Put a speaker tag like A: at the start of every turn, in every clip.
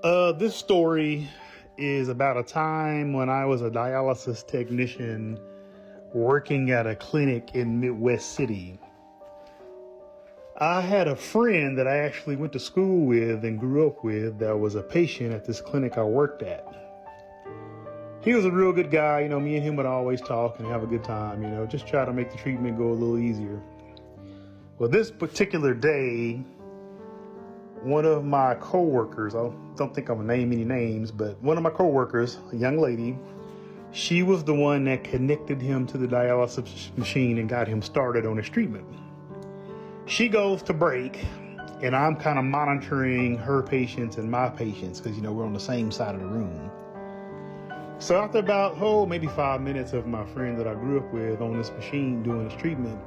A: This story is about a time when I was a dialysis technician working at a clinic in Midwest City. I had a friend that I actually went to school with and grew up with that was a patient at this clinic I worked at. He was a real good guy. Me and him would always talk and have a good time, just try to make the treatment go a little easier. Well, this particular day, one of my coworkers, I don't think I'm gonna name any names, but one of my coworkers, a young lady, she was the one that connected him to the dialysis machine and got him started on his treatment. She goes to break, and I'm kind of monitoring her patients and my patients because, we're on the same side of the room. So after about, maybe 5 minutes of my friend that I grew up with on this machine doing his treatment,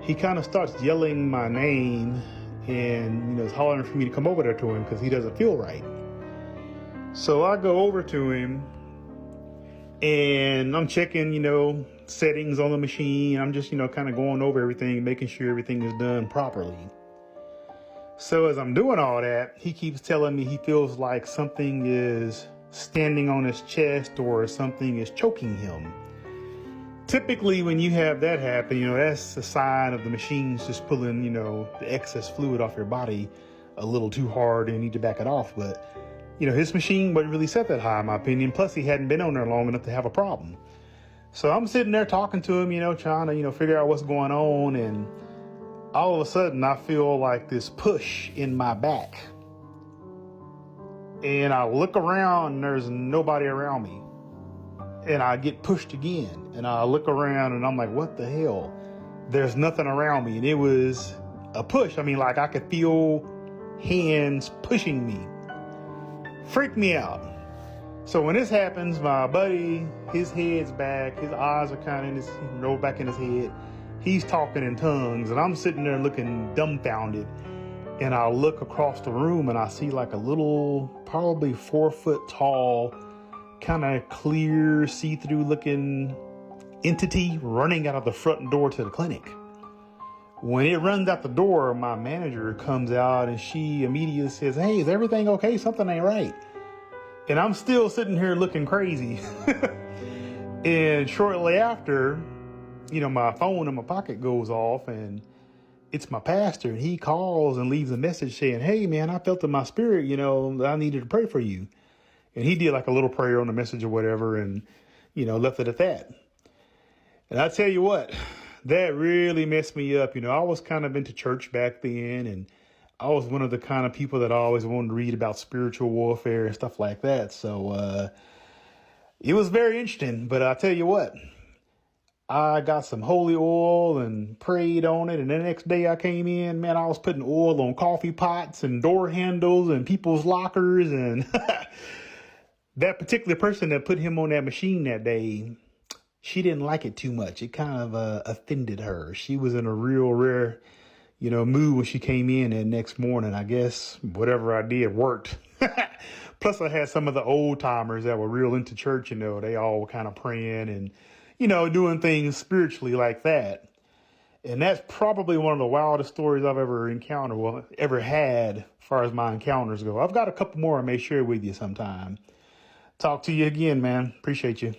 A: he kind of starts yelling my name and, is hollering for me to come over there to him because he doesn't feel right. So I go over to him and I'm checking, settings on the machine. I'm just, kind of going over everything, making sure everything is done properly. So as I'm doing all that, he keeps telling me he feels like something is standing on his chest or something is choking him. Typically, when you have that happen, that's a sign of the machines just pulling, the excess fluid off your body a little too hard and you need to back it off. But, his machine wasn't really set that high, in my opinion. Plus, he hadn't been on there long enough to have a problem. So I'm sitting there talking to him, trying to, figure out what's going on. And all of a sudden, I feel like this push in my back. And I look around and there's nobody around me. And I get pushed again. And I look around and I'm like, what the hell? There's nothing around me. And it was a push. Like I could feel hands pushing me. Freaked me out. So when this happens, my buddy, his head's back. His eyes are kind of rolled back in his head. He's talking in tongues. And I'm sitting there looking dumbfounded. And I look across the room and I see like a little, probably 4 foot tall, kind of clear, see-through looking entity running out of the front door to the clinic. When it runs out the door, my manager comes out and she immediately says, "Hey, is everything okay? Something ain't right." And I'm still sitting here looking crazy. And shortly after, my phone in my pocket goes off and it's my pastor, and he calls and leaves a message saying, "Hey man, I felt in my spirit, I needed to pray for you." And he did like a little prayer on the message or whatever and, left it at that. And I tell you what, that really messed me up. I was kind of into church back then, and I was one of the kind of people that always wanted to read about spiritual warfare and stuff like that. So it was very interesting. But I tell you what, I got some holy oil and prayed on it. And the next day I came in, man, I was putting oil on coffee pots and door handles and people's lockers. And that particular person that put him on that machine that day, she didn't like it too much. It kind of offended her. She was in a real rare, mood when she came in that next morning. I guess whatever I did worked. Plus I had some of the old timers that were real into church, they all kind of praying and, doing things spiritually like that. And that's probably one of the wildest stories I've ever encountered, ever had as far as my encounters go. I've got a couple more I may share with you sometime. Talk to you again, man. Appreciate you.